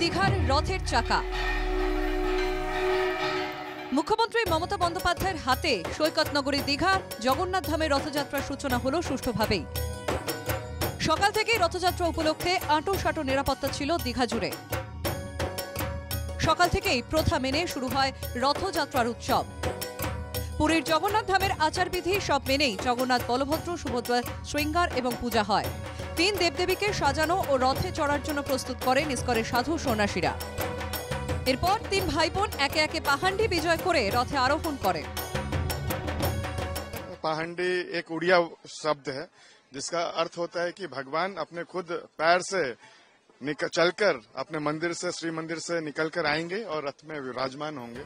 দীঘার রথের চাকা। মুখ্যমন্ত্রী মমতা বন্দ্যোপাধ্যায়ের হাতে সৈকত নগরী দীঘা জগন্নাথ ধামের রথযাত্রার সূচনা হলো সুষ্ঠুভাবেই। সকাল থেকেই রথযাত্রা উপলক্ষে আঁটো নিরাপত্তা ছিল দীঘা জুড়ে। সকাল থেকেই প্রথা মেনে শুরু হয় রথযাত্রার উৎসব। পুরীর জগন্নাথ ধামের আচারবিধি সব মেনেই জগন্নাথ, বলভদ্র, সুভদ্রা শৃঙ্গার এবং পূজা হয়। 3 দেবদেবীকে সাজানো ও রথে চড়ার জন্য প্রস্তুত করেন ইস্কনের সাধু সন্ন্যাসীরা। এরপর 3 ভাই বোন একে একে পাহান্ডি বিজয় করে রথে আরোহণ করে। पाहंडी एक उड़िया शब्द है जिसका अर्थ होता है कि भगवान अपने खुद पैर से चलकर अपने मंदिर से, श्री मंदिर से निकलकर आएंगे और रथ में विराजमान होंगे।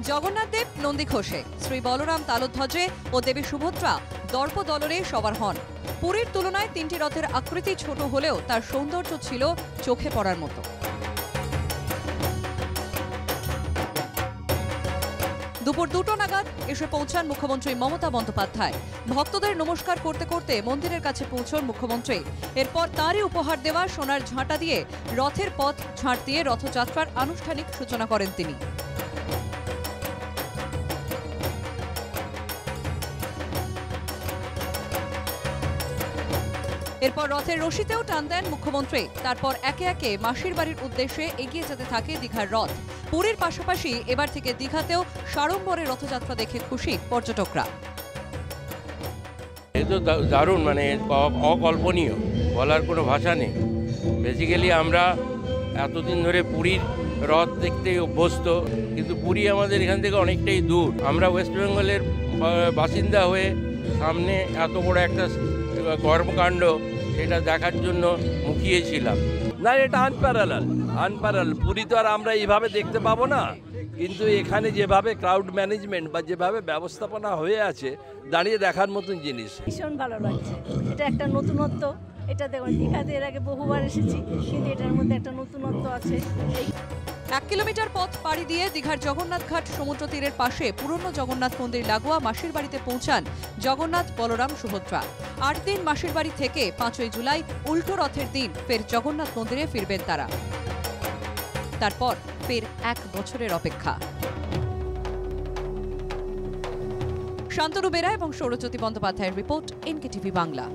জগন্নাথ দেব নন্দী ঘোষে, শ্রী বলরাম তালধ্বজে ও দেবী সুভদ্রা দর্প দলরে সবার হন। পুরীর তুলনায় 3টি রথের আকৃতি ছোট হলেও তার সৌন্দর্য ছিল চোখে পড়ার মতো। দুপুর 2টো নাগাদ এসে পৌঁছান মুখ্যমন্ত্রী মমতা বন্দ্যোপাধ্যায়। ভক্তদের নমস্কার করতে করতে মন্দিরের কাছে পৌঁছন মুখ্যমন্ত্রী। এরপর তারই উপহার দেওয়া সোনার ঝাঁটা দিয়ে রথের পথ ঝাঁট দিয়ে রথযাত্রার আনুষ্ঠানিক সূচনা করেন তিনি। এরপর রথের রশিতেও টান দেন মুখ্যমন্ত্রী। তারপর একে একে মাসির বাড়ির উদ্দেশ্যে এগিয়ে যেতে থাকে দীঘার রথ। পুরীর পাশাপাশি এবার থেকে দীঘাতেও সাড়ম্বরে রথযাত্রা দেখে খুশি পর্যটকরা। এই তো দারুণ, মানে অকল্পনীয়, বলার কোনো ভাষা নেই। বেসিক্যালি আমরা এতদিন ধরে পুরীর রথ দেখতে অভ্যস্ত, কিন্তু পুরী আমাদের এখান থেকে অনেকটাই দূর। আমরা ওয়েস্ট বেঙ্গলের বাসিন্দা হয়ে সামনে এত বড় একটা কর্মকাণ্ড, সেটা দেখার জন্য মুখিয়েছিলাম। না, এটা আনপ্যারাল। পুরী তো আর আমরা এইভাবে দেখতে পাবো না, কিন্তু এখানে যেভাবে ক্রাউড ম্যানেজমেন্ট বা যেভাবে ব্যবস্থাপনা হয়ে আছে, দাঁড়িয়ে দেখার মতন জিনিস। ভীষণ ভালো লাগছে। এটা একটা নতুনত্ব। এটা দেখুন, দীঘাতে এর আগে বহুবার এসেছি, কিন্তু এটার মধ্যে একটা নতুনত্ব আছে। 1 কিলোমিটার পথ পাড়ি দিয়ে দীঘার জগন্নাথ ঘাট সমুদ্র তীরের পাশে পুরনো জগন্নাথ মন্দির লাগোয়া মাসির বাড়িতে পৌঁছান জগন্নাথ, বলরাম, সুভদ্রা। 8 দিন মাসির বাড়ি থেকে 5ই জুলাই উল্টো রথের দিন ফের জগন্নাথ মন্দিরে ফিরবেন তারা। তারপর ফের 1 বছরের অপেক্ষা। শান্তনু বেরা এবং সৌরজ্যোতি বন্দ্যোপাধ্যায়ের রিপোর্ট, NKTV বাংলা।